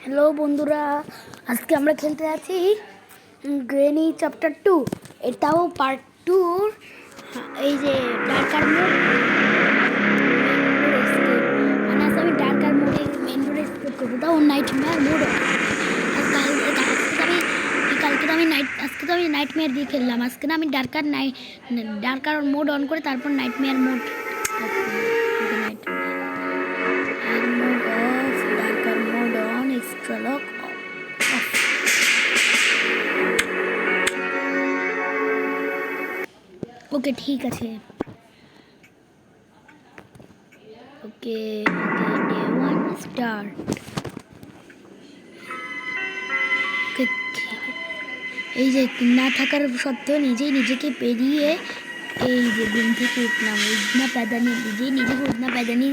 Hello বন্ধুরা, আজকে আমরা খেলতে যাচ্ছি গ্রেনি চ্যাপ্টার 2। এটাও পার্ট 2। এই যে ডার্কার মোড, মানে আজকে আমি ডার্কার মোডে মেন রোডে স্কেপ করবো, তাও নাইটমেয়ার মোড। আজকে তো আমি নাইটমেয়ার দিয়ে খেললাম। আজকে না আমি ডার্কার মোড অন করে তারপর nightmare mode off darker mode on extra lock off. Okay ঠিক আছে। Okay day 1 start. এই যে না থাকার সত্ত্বেও নিজেকে পেরিয়ে এই যে বিম থেকে উঠলাম, উঠনা প্যাদানি নিজেকে উঠনা প্যাদানি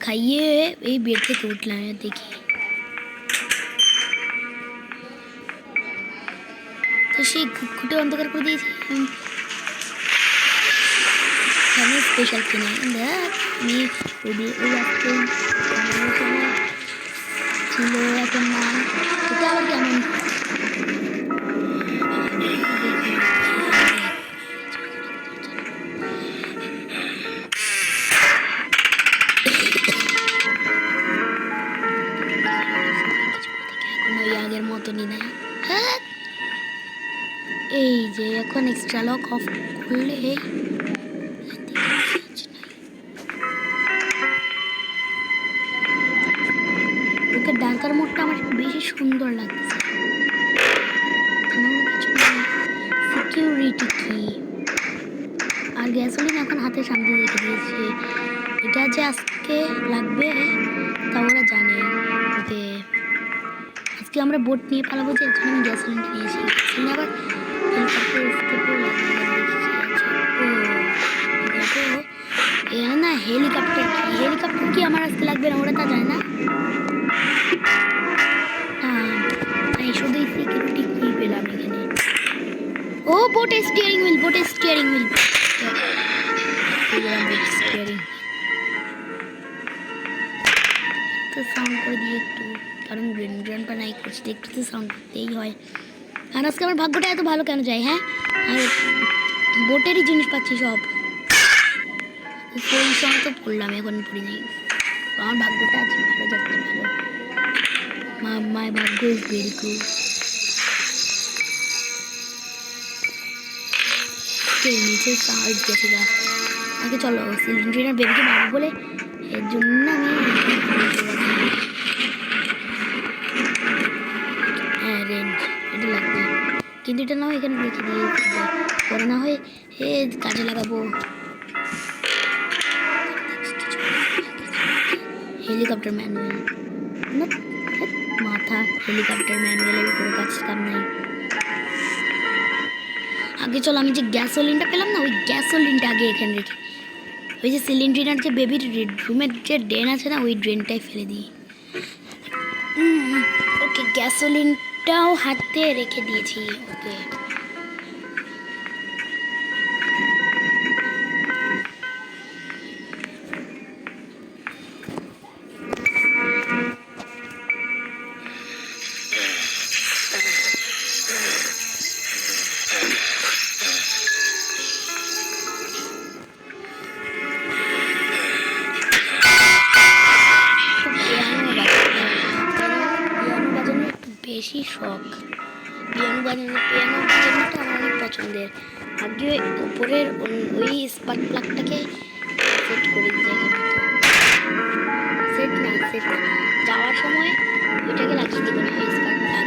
খাইয়ে এই বেড থেকে উঠলাম। দেখি তো সেই খুঁটে অন্ধকার করে দিয়েছি আমি স্পেশাল কিনে দেখ। আমি ওই আজকে ছিল এখন না, এটা আবার কেমন আগের মতনই নাই। এই যে এখন এক্সট্রা লক অফ করলে ওকে ডার্কার মোডটা আমার বেশি সুন্দর লাগছে। সিকিউরিটি কি আর গ্যাসোলিন এখন হাতের সামনে রেখে দিয়েছে। এটা যে আজকে লাগবে তা ওরা জানে। ওকে আজকে আমরা বোট নিয়ে পালাবো, যে এখানে আমি গ্যাসোলিনটা নিয়েছি। আবার হেলিকপ্টার কি আমার আজকে লাগবে না, ওরা তা যায় না। শুধু সিকিউরিটি কি পেলাম এখানে। ও বোটের স্টিয়ারিং হুইল তো সাউন্ড করে দিয়ে একটু, কারণ গ্র্যান্ডপা নাই করছি, একটু তো সাউন্ড করতেই হয়। আর আজকে আমার ভাগ্যটা এত ভালো কেন যায়? হ্যাঁ, আর বোটেরই জিনিস পাচ্ছি সব। ওই সময় তো পড়লাম, এখন পড়ি নাই। আমার ভাগ্যটা আছে ভালো, যাচ্ছে ভালো। মাই ভাগ্য ইজ ভেরি গুড। নিচে সার্চ গেছে গা। আগে চলো সিলিন্ডার বেবিকে মারবো বলে, এর জন্য আমি রেঞ্জ এটা লাগবে, কিন্তু এটা না হয় এখানে রেখে দিয়ে পরে না হয় কাজে লাগাবো। হেলিকপ্টার ম্যানুয়াল মাথা, হেলিকপ্টার ম্যানুয়ালের কোনো কাম নাই। আগে চলো আমি যে গ্যাসোলিনটা পেলাম না, ওই গ্যাসোলিনটা আগে এখানে রেখে, ওই যে সিলিন্ডার যে বেবির রুমের যে ড্রেন আছে না, ওই ড্রেনটাই ফেলে দিই। ওকে গ্যাসোলিনটাও হাতে রেখে দিয়েছি। ওকে বেশি শখ পিয়ানো বাজানোটা আমার অনেক পছন্দের। আগে উপরের ওই স্পার্ক প্লাগটাকে সেট করে দিই জায়গা মতো। সেট না যাওয়ার সময় ওইটাকে লাগিয়ে দেবো না, ওই স্পার্ক প্লাগ